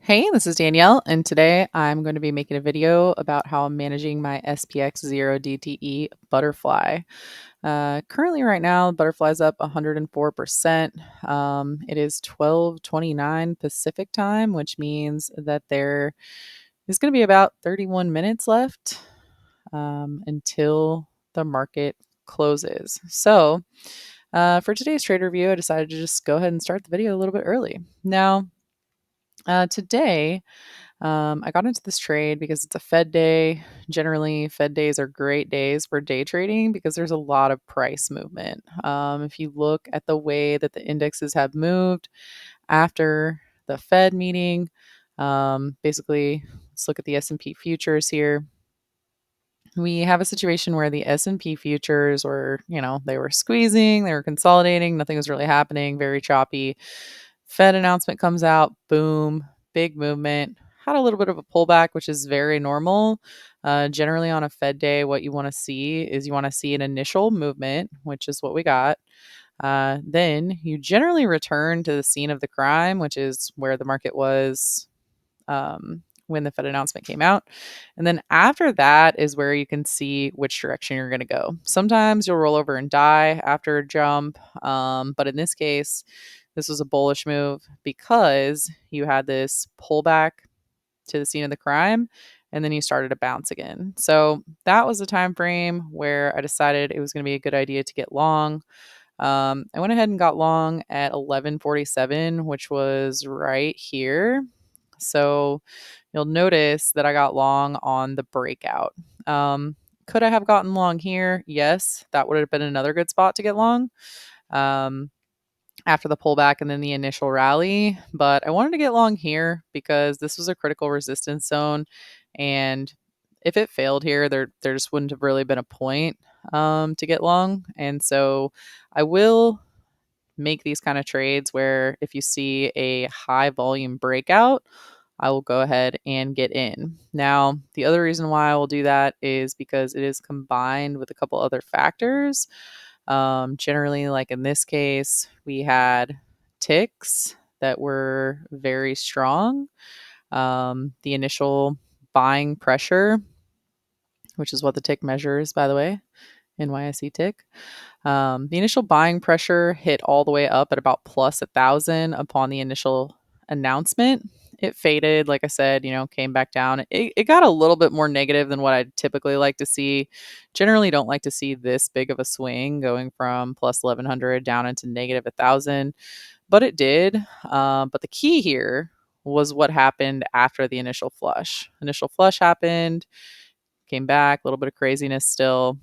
Hey, this is Danielle, and today I'm going to be making a video about how I'm managing my SPX 0 DTE butterfly. Currently, right now, butterfly's up 104%. It is 12:29 Pacific time, which means that there is going to be about 31 minutes left until the market closes. So, for today's trade review, I decided to just go ahead and start the video a little bit early. Now, today, I got into this trade because it's a Fed day. Generally, Fed days are great days for day trading because there's a lot of price movement. If you look at the way that the indexes have moved after the Fed meeting, basically, let's look at the S&P futures here. We have a situation where the S&P futures were, they were squeezing, they were consolidating, nothing was really happening, very choppy. Fed announcement comes out, boom, big movement. Had a little bit of a pullback, which is very normal. Generally, on a Fed day, what you want to see is you want to see an initial movement, which is what we got. Then you generally return to the scene of the crime, which is where the market was when the Fed announcement came out. And then after that is where you can see which direction you're going to go. Sometimes you'll roll over and die after a jump. But in this case, this was a bullish move because you had this pullback to the scene of the crime and then you started to bounce again. So that was a time frame where I decided it was going to be a good idea to get long. I went ahead and got long at 11:47, which was right here. So you'll notice that I got long on the breakout. Could I have gotten long here? Yes, that would have been another good spot to get long um, after the pullback and then the initial rally. But I wanted to get long here because this was a critical resistance zone. And if it failed here, there just wouldn't have really been a point to get long. And so I will make these kind of trades where if you see a high volume breakout, I will go ahead and get in. Now, the other reason why I will do that is because it is combined with a couple other factors. Generally, like in this case, we had ticks that were very strong. The initial buying pressure, which is what the tick measures, by the way, NYSE tick. The initial buying pressure hit all the way up at about plus 1,000 upon the initial announcement. It faded, like I said, came back down. It got a little bit more negative than what I'd typically like to see. Generally, don't like to see this big of a swing going from plus 1,100 down into negative 1,000, but it did. But the key here was what happened after the initial flush. Initial flush happened, came back, a little bit of craziness still.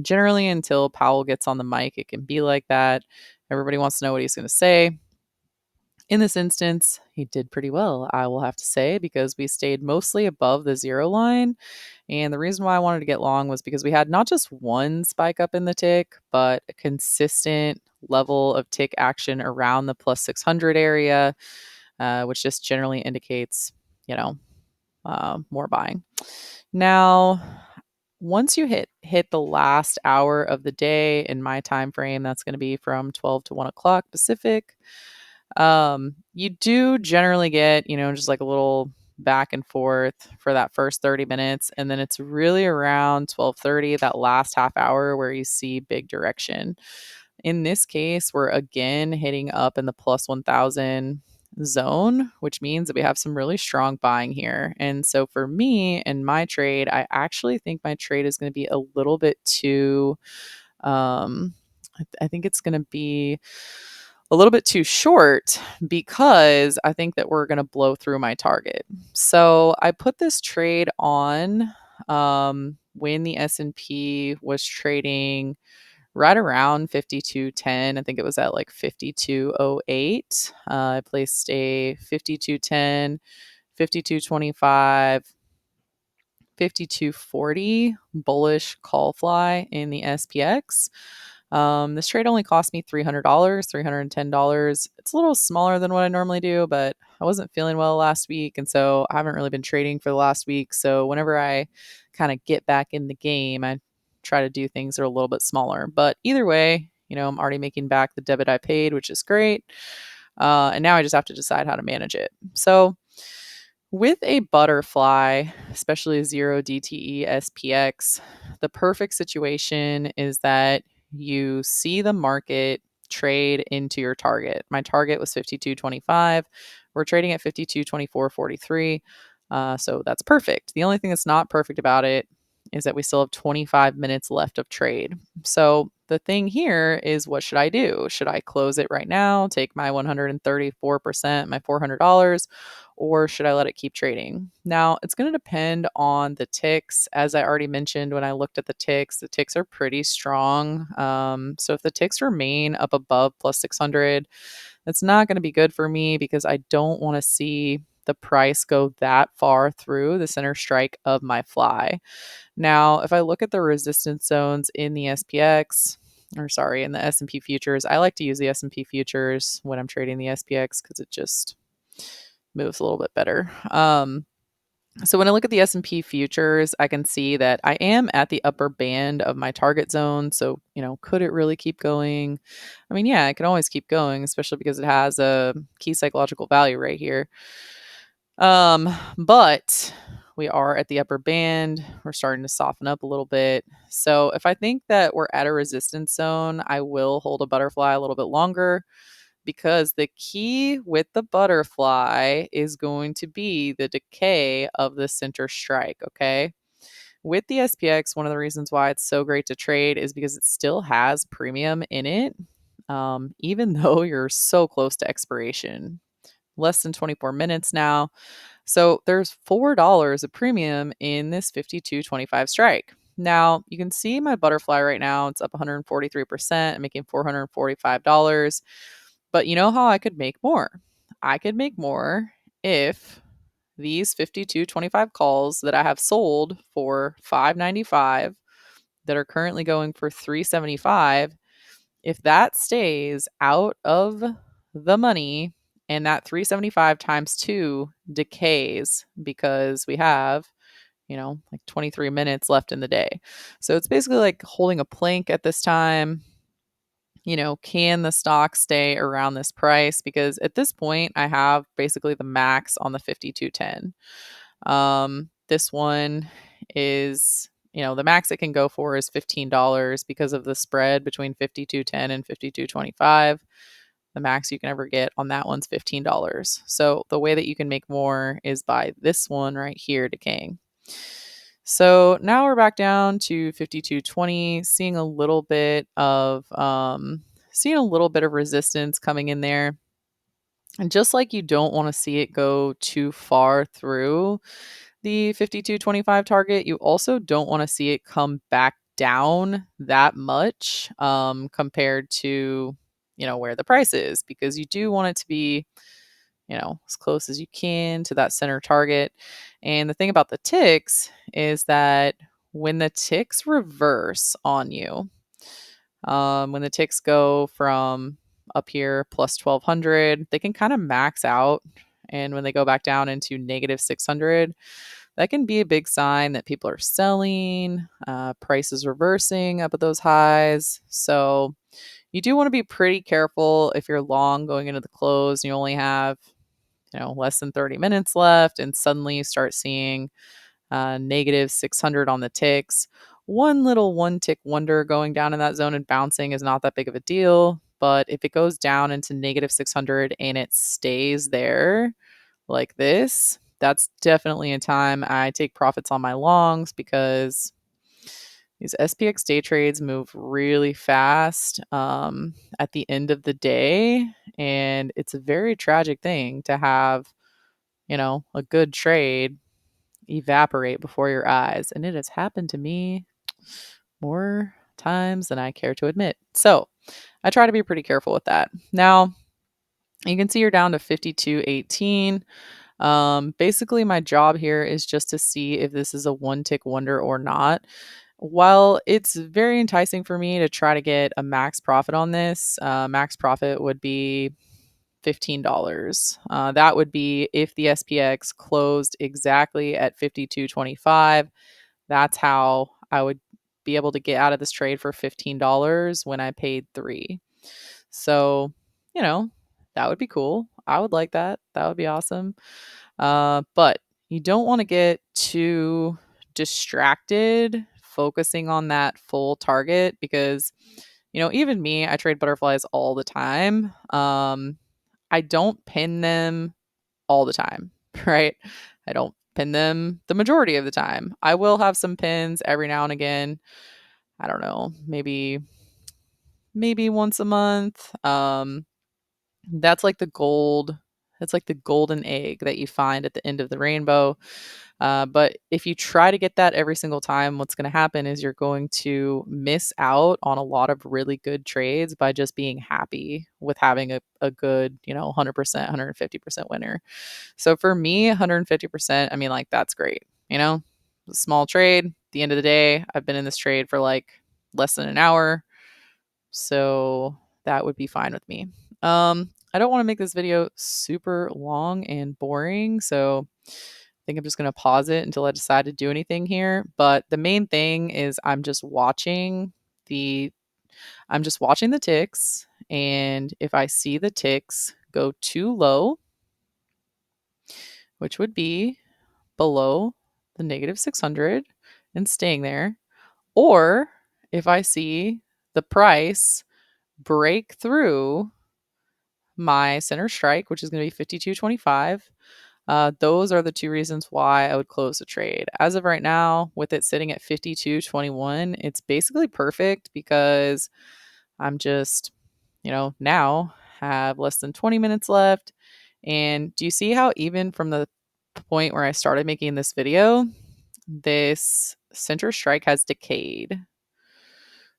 Generally, until Powell gets on the mic, it can be like that. Everybody wants to know what he's going to say. In this instance, he did pretty well, I will have to say, because we stayed mostly above the zero line. And the reason why I wanted to get long was because we had not just one spike up in the tick, but a consistent level of tick action around the plus 600 area, which just generally indicates, more buying. Now, once you hit the last hour of the day in my time frame, that's going to be from 12 to 1 o'clock Pacific. You do generally get, just like a little back and forth for that first 30 minutes, and then it's really around 12:30, that last half hour, where you see big direction. In this case, we're again hitting up in the plus 1,000 zone, which means that we have some really strong buying here. And so for me and my trade, I actually think my trade is going to be a little bit too, I think it's going to be a little bit too short because I think that we're going to blow through my target. So I put this trade on when the S&P was trading right around 52.10. I think it was at like 52.08. I placed a 52.10, 52.25, 52.40 bullish call fly in the SPX. This trade only cost me $300, $310. It's a little smaller than what I normally do, but I wasn't feeling well last week, and so I haven't really been trading for the last week. So whenever I kind of get back in the game, I try to do things that are a little bit smaller. But either way, I'm already making back the debit I paid, which is great. And now I just have to decide how to manage it. So With a butterfly, especially a 0 DTE SPX, the perfect situation is that you see the market trade into your target. My target was 52.25. We're trading at 52.24.43. So that's perfect. The only thing that's not perfect about it is that we still have 25 minutes left of trade. So the thing here is, what should I do? Should I close it right now, take my 134%, my $400? Or should I let it keep trading? Now, it's going to depend on the ticks. As I already mentioned, when I looked at the ticks are pretty strong. So if the ticks remain up above plus 600, that's not going to be good for me because I don't want to see the price go that far through the center strike of my fly. Now, if I look at the resistance zones in the SPX, or sorry, in the S&P futures, I like to use the S&P futures when I'm trading the SPX because it just moves a little bit better. So when I look at the S&P futures, I can see that I am at the upper band of my target zone. So, could it really keep going? I mean, yeah, it can always keep going, especially because it has a key psychological value right here. But we are at the upper band. We're starting to soften up a little bit. So if I think that we're at a resistance zone, I will hold a butterfly a little bit longer, because the key with the butterfly is going to be the decay of the center strike. Okay. With the SPX, one of the reasons why it's so great to trade is because it still has premium in it, even though you're so close to expiration. Less than 24 minutes now. So there's $4 of premium in this 52.25 strike. Now, you can see my butterfly right now. It's up 143%, making $445. But you know how I could make more? I could make more if these 52.25 calls that I have sold for $5.95 that are currently going for $3.75, if that stays out of the money and that 375 times 2 decays, because we have, like 23 minutes left in the day. So it's basically like holding a plank at this time. Can the stock stay around this price? Because at this point, I have basically the max on the 52.10. This one is, the max it can go for is $15 because of the spread between 52.10 and 52.25. The max you can ever get on that one's $15. So the way that you can make more is by this one right here decaying. So now we're back down to 52.20, seeing a little bit of resistance coming in there. And just like you don't want to see it go too far through the 52.25 target, you also don't want to see it come back down that much compared to, where the price is, because you do want it to be, as close as you can to that center target. And the thing about the ticks is that when the ticks reverse on you, when the ticks go from up here plus 1200, they can kind of max out. And when they go back down into negative 600, that can be a big sign that people are selling, prices reversing up at those highs. So you do want to be pretty careful if you're long going into the close and you only have, less than 30 minutes left, and suddenly you start seeing negative 600 on the ticks. One little one tick wonder going down in that zone and bouncing is not that big of a deal. But if it goes down into negative 600 and it stays there like this, that's definitely a time I take profits on my longs, because these SPX day trades move really fast at the end of the day. And it's a very tragic thing to have, a good trade evaporate before your eyes. And it has happened to me more times than I care to admit. So I try to be pretty careful with that. Now, you can see you're down to 52.18. Basically, my job here is just to see if this is a one tick wonder or not. While it's very enticing for me to try to get a max profit on this, max profit would be $15. That would be if the SPX closed exactly at 52.25. That's how I would be able to get out of this trade for $15 when I paid $3. So, that would be cool. I would like that. That would be awesome. But you don't want to get too distracted focusing on that full target because, even me, I trade butterflies all the time. I don't pin them all the time, right? I don't pin them the majority of the time. I will have some pins every now and again. I don't know, maybe once a month. That's like the gold. That's like the golden egg that you find at the end of the rainbow. But if you try to get that every single time, what's going to happen is you're going to miss out on a lot of really good trades by just being happy with having a good, 100%, 150% winner. So for me, 150%, I mean, like, that's great. A small trade. At the end of the day, I've been in this trade for like less than an hour. So that would be fine with me. I don't want to make this video super long and boring. So I think I'm just going to pause it until I decide to do anything here. But the main thing is the I'm just watching the ticks, and if I see the ticks go too low, which would be below the negative 600 and staying there, or if I see the price break through my center strike, which is going to be 52.25. Those are the two reasons why I would close the trade. As of right now, with it sitting at 52.21, it's basically perfect because I'm just, now have less than 20 minutes left. And do you see how even from the point where I started making this video, this center strike has decayed?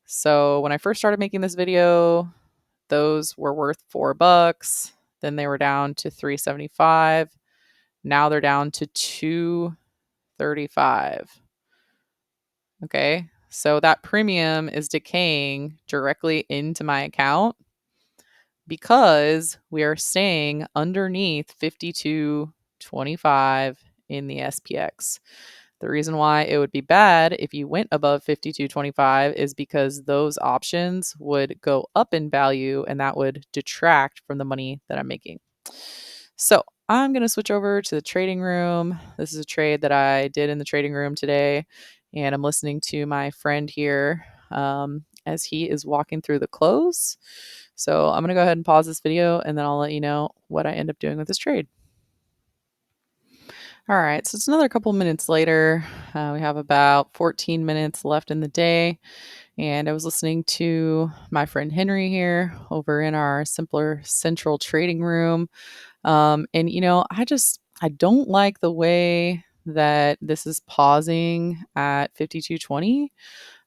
So when I first started making this video, those were worth $4. Then they were down to 375. Now they're down to 235. Okay. So that premium is decaying directly into my account because we are staying underneath 52.25 in the SPX. The reason why it would be bad if you went above 52.25 is because those options would go up in value and that would detract from the money that I'm making. So I'm going to switch over to the trading room. This is a trade that I did in the trading room today, and I'm listening to my friend here as he is walking through the close. So I'm going to go ahead and pause this video, and then I'll let you know what I end up doing with this trade. All right, so it's another couple minutes later. We have about 14 minutes left in the day, and I was listening to my friend Henry here over in our simpler central trading room. And I don't like the way that this is pausing at 52.20.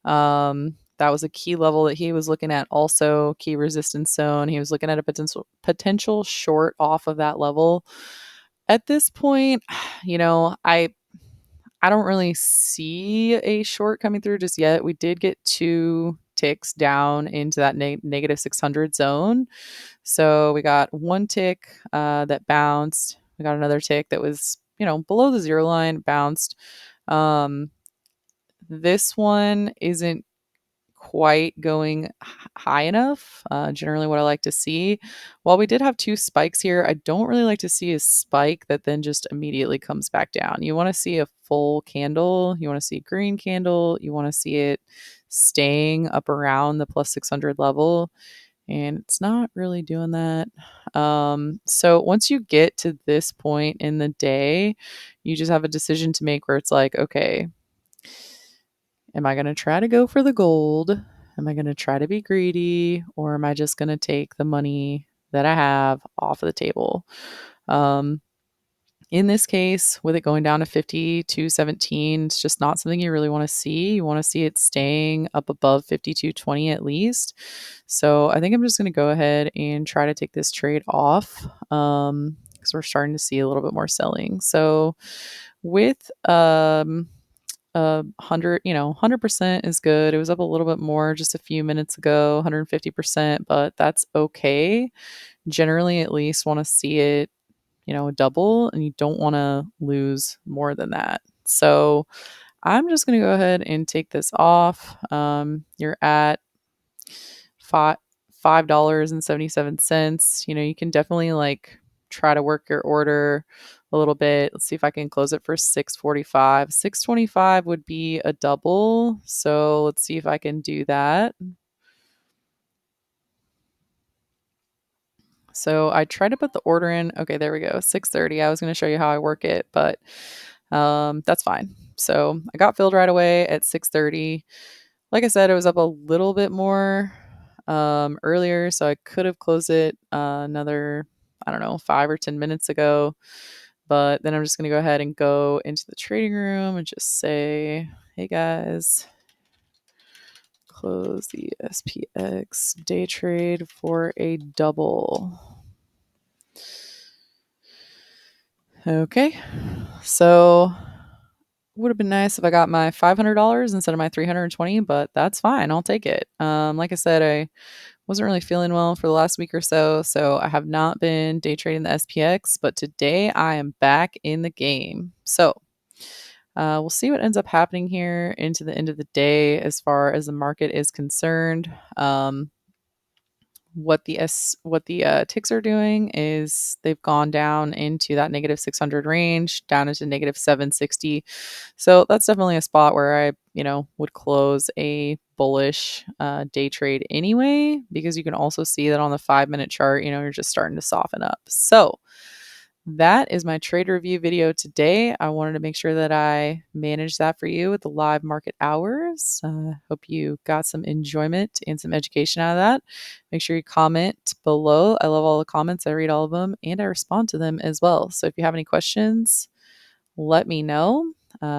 That was a key level that he was looking at, also key resistance zone. He was looking at a potential short off of that level. At this point, I don't really see a short coming through just yet. We did get 2 ticks down into that negative 600 zone. So we got 1 tick that bounced. We got another tick that was, below the zero line, bounced. This one isn't quite going high enough. Generally, what I like to see. While we did have 2 spikes here, I don't really like to see a spike that then just immediately comes back down. You want to see a full candle. You want to see a green candle. You want to see it staying up around the plus 600 level. And it's not really doing that. So once you get to this point in the day, you just have a decision to make where it's like, okay, am I going to try to go for the gold? Am I going to try to be greedy? Or am I just going to take the money that I have off of the table? In this case, with it going down to 52.17, it's just not something you really want to see. You want to see it staying up above 52.20 at least. So I think I'm just going to go ahead and try to take this trade off because we're starting to see a little bit more selling. So with 100% is good. It was up a little bit more just a few minutes ago, 150%, but that's okay. Generally, at least want to see it double, and you don't want to lose more than that. So I'm just going to go ahead and take this off. You're at $5.77. You can definitely try to work your order a little bit. Let's see if I can close it for 645. 625 would be a double. So let's see if I can do that. So I tried to put the order in. Okay, there we go. 630. I was going to show you how I work it, but that's fine. So I got filled right away at 630. Like I said, it was up a little bit more earlier, so I could have closed it another, I don't know, 5 or 10 minutes ago. But then I'm just going to go ahead and go into the trading room and just say, hey guys, close the SPX day trade for a double. Okay, so would have been nice if I got my $500 instead of my 320, but that's fine. I'll take it. Like I said, I wasn't really feeling well for the last week or so, so I have not been day trading the SPX, but today I am back in the game. So we'll see what ends up happening here into the end of the day as far as the market is concerned. What the ticks are doing is they've gone down into that negative 600 range, down into negative 760. So that's definitely a spot where I, would close a bullish day trade anyway, because you can also see that on the 5-minute chart, you're just starting to soften up. So that is my trade review video today. I wanted to make sure that I managed that for you with the live market hours. Hope you got some enjoyment and some education out of that. Make sure you comment below. I love all the comments. I read all of them and I respond to them as well. So if you have any questions, let me know.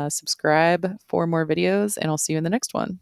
Subscribe for more videos and I'll see you in the next one.